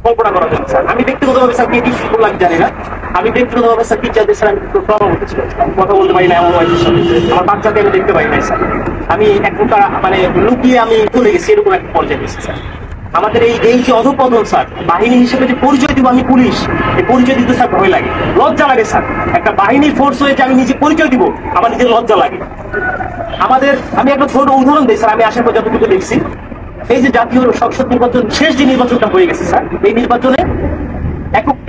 কল্পনা করার জন্য স্যার। আমি ব্যক্তিগতভাবে স্যার কে কি করলাম জানি না। আমি ব্যক্তিগতভাবে স্যার টিচারদের স্যার আমি প্রবলেম হতেছিল, কথা বলতে পারি না এমন হয়েছে। আমার বাচ্চাকে আমি দেখতে পারি নাই স্যার। আমি এক প্রকার মানে লুকিয়ে আমি চলে গেছি, এরকম একটা পর্যায়ে গেছি স্যার। আমাদের এই যে অধঃপতন স্যার, বাহিনী হিসেবে যে পরিচয় দিব আমি পুলিশ, এই পরিচয় দিতে স্যার ভয় লাগে, লজ্জা লাগে স্যার। একটা বাহিনীর ফোর্স হয়ে যে আমি নিজে পরিচয় দিব, আমার নিজের লজ্জা লাগে। আমাদের আমি একটা ছোট উদাহরণ দিই স্যার, আমি আসার পর যতটুকু দেখছি, এই যে জাতীয় সংসদ নির্বাচন শেষ যে নির্বাচনটা হয়ে গেছে স্যার, এই নির্বাচনে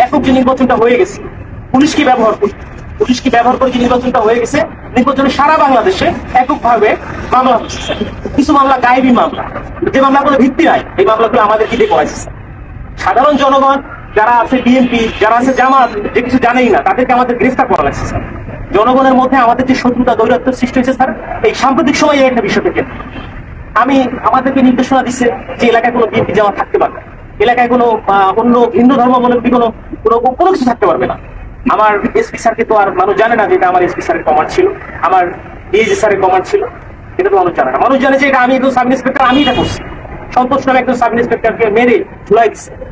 একক যে নির্বাচনটা হয়ে গেছে, পুলিশকে ব্যবহার করে যে নির্বাচনটা হয়ে গেছে, নির্বাচনে সারা বাংলাদেশে এককভাবে মামলা হচ্ছে স্যার। কিছু মামলা গায়েবী মামলা, যে মামলা কোনো ভিত্তি নাই, এই মামলাগুলো আমাদের কি দিয়ে করাইছে স্যার। সাধারণ জনগণ যারা আছে, বিএনপি যারা আছে, জামাত, যে কিছু জানেই না, তাদেরকে আমাদের গ্রেফতার করা লাগছে স্যার। জনগণের মধ্যে আমাদের যে শত্রুতা দৌরাত্ম সৃষ্টি হয়েছে স্যার, এই সাম্প্রতিক সময়ে একটা বিষয় থেকে আমাদেরকে নির্দেশনা দিচ্ছে যে এলাকায় কোনো বিএনপি জামাত থাকতে পারবে, এলাকায় কোনো অন্য হিন্দু ধর্মাবলম্বী কোনো কিছু থাকতে পারবে না। আমার এসপি স্যারকে তো আর মানুষ জানে না যে এটা আমার এসপি স্যারের কমান্ড ছিল, আমার ডিএজি স্যারের কমান্ড ছিল, এটা তো মানুষ জানে না। মানুষ জানে যে এটা আমি একজন সাব ইন্সপেক্টর, আমি এটা করছি। সন্তোষ নামে একজন সাব ইন্সপেক্টরকে মেরে ঝুলাই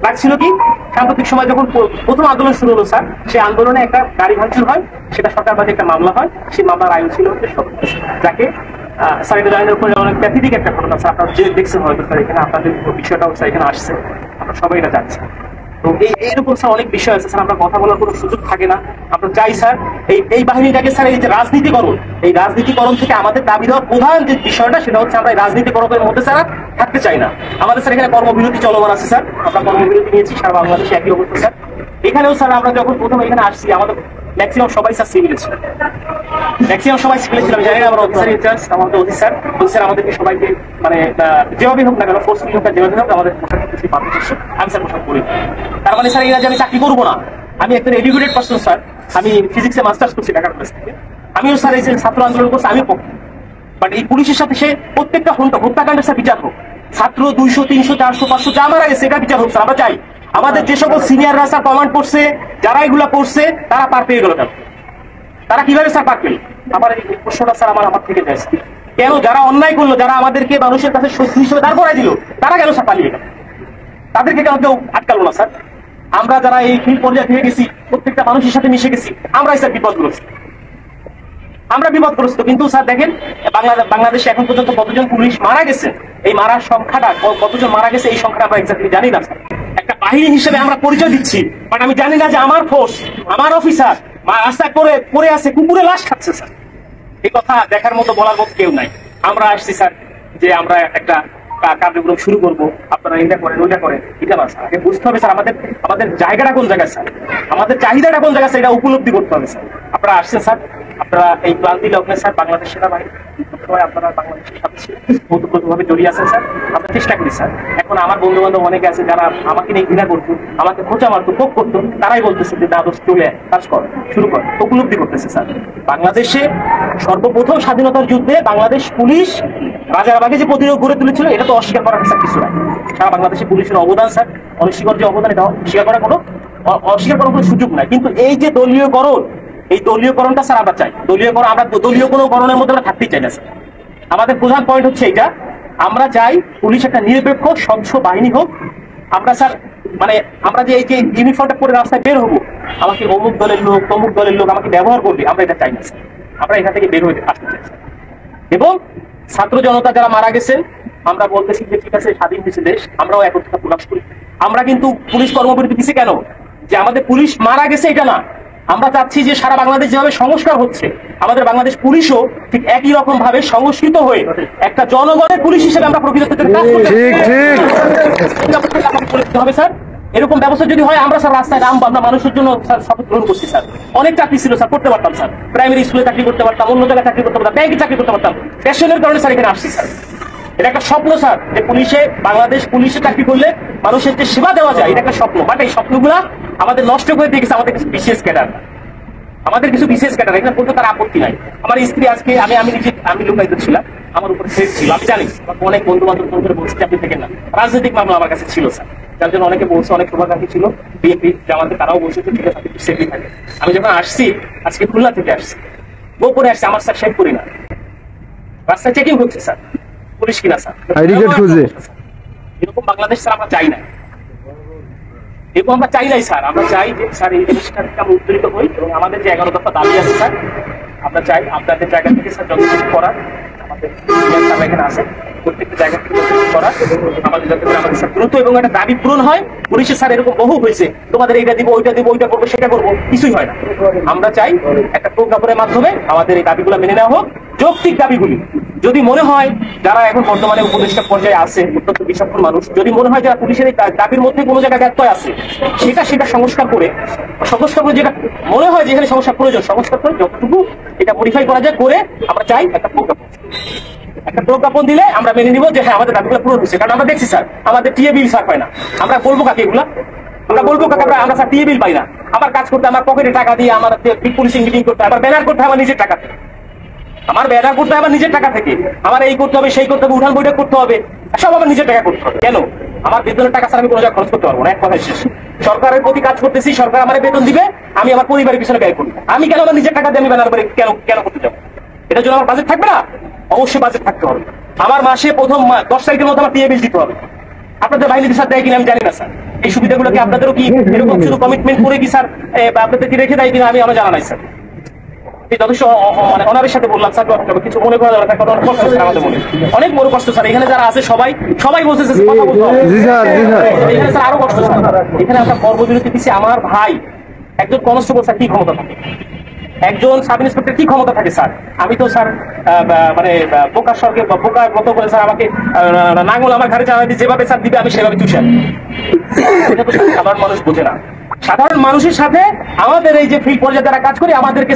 রাখছিল কি সাম্প্রতিক সময় যখন প্রথম আন্দোলন শুরু হলো স্যার, সেই আন্দোলনে একটা গাড়ি ভাঙচুর হয়, সেটা সরকারবাদী একটা মামলা হয়। সেই মামলার আয়ু ছিল হচ্ছে সন্তোষ, যাকে স্যার এটা জানানোর পরে অনেক প্যাথেটিক একটা ঘটনা স্যার, আপনারা যে দেখছেন হয়তো স্যার, এখানে আপনাদের বিষয়টাও স্যার এখানে আসছে, আমরা সবাই এটা জানছি। তো এইরকম স্যার অনেক বিষয় আছে স্যার, আমরা কথা বলার কোনো সুযোগ থাকে না। আমরা চাই স্যার এই বাহিনীটাকে স্যার, এই যে রাজনীতিকরণ, এই রাজনীতিকরণ থেকে আমাদের দাবি দেওয়ার প্রধান যে বিষয়টা, সেটা হচ্ছে আমরা এই রাজনীতিকরণের মধ্যে স্যার থাকতে চাই না। আমাদের স্যার এখানে কর্মবিরতি চলমান আছে স্যার, আমরা কর্মবিরতি নিয়েছি, সারা বাংলাদেশে একই অবস্থা স্যার। এখানেও স্যার আমরা যখন প্রথম এখানে আসছি, আমাদের ম্যাক্সিমাম সবাই স্যার সিভিলে ছিল, ম্যাক্সিমাম সবাই সিভিলে ছিল। আমি জানি না আমার অফিসার ইনচার্জ, আমাদের অফিসার আমাদেরকে সবাইকে মানে যেভাবে হোক না কেন, ফোর্সফুলি হোক, যেভাবে হোক আমাদের পোশাক কিছু পাবে, আমি স্যার পোশাক করি। তার মানে স্যার এরা যে আমি চাকরি করবো না, আমি একটা এডুকেটেড পার্সন স্যার, আমি ফিজিক্সে মাস্টার্স করছি ঢাকা কলেজ থেকে, আমিও স্যার এই যে ছাত্র আন্দোলন করছি, আমি পক্ষে। বাট এই পুলিশের সাথে সে প্রত্যেকটা হত্যাকাণ্ডের স্যার বিচার হোক, ছাত্র 200, 300, 400, 500 যা মারা গেছে, এটা বিচার হোক স্যার। আমরা চাই আমাদের যে সকল সিনিয়ররা স্যার কমান্ড করছে, যারা এগুলা করছে, তারা পার পেয়ে গেল কেন? তারা কিভাবে স্যার পার পেল? আমার এই প্রশ্নটা স্যার আমার থেকে যায় স্যার। কেন যারা অন্যায় করলো, যারা আমাদেরকে মানুষের কাছে শত্রু হিসেবে দাঁড় করাই দিল, তারা কেন স্যার পালিয়ে গেল? তাদেরকে কেন কেউ আটকালো না স্যার? আমরা যারা এই ফিল্ড পর্যায়ে থেকে গেছি, প্রত্যেকটা মানুষের সাথে মিশে গেছি, আমরাই স্যার বিপদগ্রস্ত, আমরা বিপদগ্রস্ত। কিন্তু স্যার দেখেন বাংলাদেশে এখন পর্যন্ত কতজন পুলিশ মারা গেছে, এই মারার সংখ্যাটা কতজন মারা গেছে, এই সংখ্যাটা আমরা এক্স্যাক্টলি জানি না স্যার। একটা বাহিনী হিসেবে আমরা পরিচয় দিচ্ছি, বাট আমি জানি না যে আমার ফোর্স, আমার অফিসার রাস্তায় পড়ে আছে, কুকুরে লাশ খাচ্ছে স্যার। এই কথা দেখার মতো, বলার মতো কেউ নাই। আমরা আসছি স্যার যে আমরা একটা কার্যক্রম শুরু করবো, আপনারা এটা করেন ওইটা করেন, এটা না স্যার। আগে বুঝতে হবে স্যার আমাদের জায়গাটা কোন জায়গায় স্যার, আমাদের চাহিদাটা কোন জায়গায় স্যার, এটা উপলব্ধি করতে হবে স্যার। আপনারা আসছেন স্যার, আপনারা এই ক্লান্তি লগ্নে স্যার বাংলাদেশ সেনাবাহিনী আপনারা বাংলাদেশের সাথে ওতপ্রোতভাবে জড়িয়ে আছেন স্যার। আমরা চেষ্টা করি স্যার। এখন আমার বন্ধু বান্ধব অনেকে আছে যারা আমাকে নিয়ে ঘৃণা করতো, আমাকে খোঁচা মারতো, পোক করতো, তারাই বলতেছে যে দাদোস চলে কাজ কর, শুরু কর, উপলব্ধি করতেছে স্যার। বাংলাদেশে সর্বপ্রথম স্বাধীনতার যুদ্ধে বাংলাদেশ পুলিশ রাজারবাগে যে প্রতিরোধ গড়ে তুলেছিল, এটা তো অস্বীকার করার স্যার কিছু নাই। সারা বাংলাদেশে পুলিশের অবদান স্যার, অনস্বীকার যে অবদান, এটা অস্বীকার করার কোনো সুযোগ নাই। কিন্তু এই যে দলীয়করণ, এই দলীয়করণটা স্যার আমরা চাই। আমরা দলীয় কোনো গণনের মধ্যে আমরা থাকতেই চাই না স্যার। আমাদের প্রধান পয়েন্ট হচ্ছে এইটা, আমরা চাই পুলিশ একটা নিরপেক্ষ স্বচ্ছ বাহিনী হোক। আমরা স্যার মানে আমরা যে এই যে ইউনিফর্মটা পরে রাস্তায় বের হবো, আমাকে অমুক দলের লোক তমুক দলের লোক আমাকে ব্যবহার করবে, আমরা এটা চাই না স্যার। আমরা এখান থেকে বের হয়ে আসতে চাই স্যার। এবং ছাত্র জনতা যারা মারা গেছেন, আমরা বলতেছি যে ঠিক আছে, স্বাধীন হয়েছে দেশ, আমরাও একত্রিত প্রকাশ করি। আমরা কিন্তু পুলিশ কর্মবিরতি দিচ্ছি কেন? যে আমাদের পুলিশ মারা গেছে এটা না, আমরা চাচ্ছি যে সারা বাংলাদেশ যেভাবে সংস্কার হচ্ছে, আমাদের বাংলাদেশ পুলিশও ঠিক একই রকম ভাবে সংস্কৃত হয়ে একটা জনগণের পুলিশ হিসেবে আমরা প্রকৃত কাজ করতে হবে স্যার। এরকম ব্যবস্থা যদি হয়, আমরা স্যার রাস্তায় নামবো, আমরা মানুষের জন্য স্যার শপথ গ্রহণ করছি স্যার। অনেক চাকরি ছিল স্যার, করতে পারতাম স্যার, প্রাইমারি স্কুলে চাকরি করতে পারতাম, অন্য জায়গায় চাকরি করতে পারতাম, ব্যাংকে চাকরি করতে পারতাম। প্যাশনের কারণে স্যার এখানে আসছি স্যার। এটা একটা স্বপ্ন স্যার, যে বাংলাদেশ পুলিশে চাকরি করলে মানুষের যে সেবা দেওয়া যায়, এটা একটা স্বপ্ন। বাট এই স্বপ্নগুলা আমাদের নষ্ট করে দিয়ে গেছে আমাদের কিছু বিশেষ ক্যাডার, এখানে বলতে তার আপত্তি নাই। আমার স্ত্রী আজকে আমি লুকায়িত ছিলাম, আমার উপর থ্রেট ছিল, আমি জানি। অনেক বন্ধু বান্ধব ফোন করে বলছি আপনি থেকে না, রাজনৈতিক মামলা আমার কাছে ছিল স্যার, যার জন্য অনেকে বলছে, অনেক শুভাকাঙ্ক্ষী ছিল বিএনপি জামাতে, তারাও বলছে যে ঠিক আছে আপনি সেফলি থাকে। আমি যখন আসছি, আজকে খুলনা থেকে আসছি, গোপনে আসছি, আমার স্যার শেভ করি না, রাস্তায় চেকিং হচ্ছে স্যার, পুলিশ কিনা স্যার, এরকম বাংলাদেশ স্যার আমরা চাই না। এবং আমরা চাই নাই স্যার, আমরা চাই যে স্যার এই জিনিসটা থেকে আমরা উত্তরিত হই এবং আমাদের যে 11 দফা দাবি আছে স্যার, আমরা চাই আপনাদের জায়গা থেকে স্যার যতটুকু করার আমাদের এখানে আছে প্রত্যেকটা জায়গা থেকে যতটুকু করার আমাদের যাতে করে আমাদের স্যার দ্রুত এবং একটা দাবি পূরণ হয়। পুলিশের স্যার এরকম বহু হয়েছে, তোমাদের এইটা দিব ওইটা দিব ওইটা করবো সেটা করবো, কিছুই হয় না। আমরা চাই একটা প্রজ্ঞাপনের মাধ্যমে আমাদের এই দাবিগুলো মেনে নেওয়া হোক। যৌক্তিক দাবিগুলি যদি মনে হয় যারা এখন বর্তমানে উপদেষ্টা পর্যায়ে আছে অত্যন্ত বিচক্ষণ মানুষ, যদি মনে হয় যারা পুলিশের এই দাবির মধ্যে কোনো জায়গায় ব্যত্যয় আছে সেটা সংস্কার করে যেটা মনে হয় যেখানে সংস্কার প্রয়োজন সংস্কার করে যতটুকু এটা মডিফাই করা যায় করে আমরা চাই একটা প্রজ্ঞাপন দিলে আমরা মেনে নিব যে হ্যাঁ আমাদের দাবিগুলো পূরণ হচ্ছে। কারণ আমরা দেখছি স্যার আমাদের টিএ বিল স্যার পাই না, আমরা বলবো কাকে এগুলা, আমরা বলবো কাকে আমরা স্যার টিএ বিল পাই না। আমার কাজ করতে আমার পকেটে টাকা দিয়ে আমার পুলিশিং মিটিং করতে আমার ব্যানার করতে আমার নিজের টাকা থেকে, আমার ব্যানার করতে হবে আমার নিজের টাকা থেকে, আমার এই করতে হবে সেই করতে হবে উঠান বৈঠক করতে হবে, সব আমার নিজের টাকা করতে হবে। কেন আমার বেতনের টাকা স্যার আমি কোনো জায়গায় খরচ করতে পারবো না। এক কথা শেষ, সরকারের প্রতি কাজ করতেছি, সরকার আমার বেতন দিবে, আমি আমার পরিবারের পিছনে ব্যয় করবো। আমি কেন আমার নিজের টাকা দিয়ে আমি ব্যানার করে কেন করতে যাবো? এটার জন্য আমার বাজেট থাকবে না? অবশ্যই বাজেট থাকতে হবে। আমার মাসে প্রথম 10 তারিখের মধ্যে আমার টিএ বিল দিতে হবে। আপনাদের বাহিনীর স্যার দেয় কিনা আমি জানি না স্যার, এই সুবিধাগুলো কি আপনাদেরও কি এরকম শুধু কমিটমেন্ট করে কি স্যার আপনাদের কি রেখে দেয় কিনা আমার জানা নাই স্যার। যথেষ্ট মানে অনারের সাথে বললাম স্যার, কিছু মনে করা যাবে না, অনেক কষ্ট স্যার আমাদের মনে, অনেক বড় কষ্ট স্যার। এখানে যারা আছে সবাই বলছে কথা বলতে হবে, এখানে স্যার আরো কষ্ট স্যার। এখানে একটা কর্মবিরতি দিচ্ছে আমার ভাই, একজন কনস্টেবল স্যার কি ক্ষমতা থাকে, একজন সাব ইন্সপেক্টর কি ক্ষমতা থাকে স্যার? আমি তো স্যার মানে বোকার স্বর্গে বোকার মতো করে স্যার আমাকে নাঙ্গল আমার ঘাড়ে চালাতে যেভাবে স্যার দিবে আমি সেভাবে চুষে আনি। এটা তো সাধারণ মানুষ বোঝে না। সাধারণ মানুষের সাথে আমাদের এই যে ফিল্ড পর্যায়ে যারা কাজ করে আমাদেরকে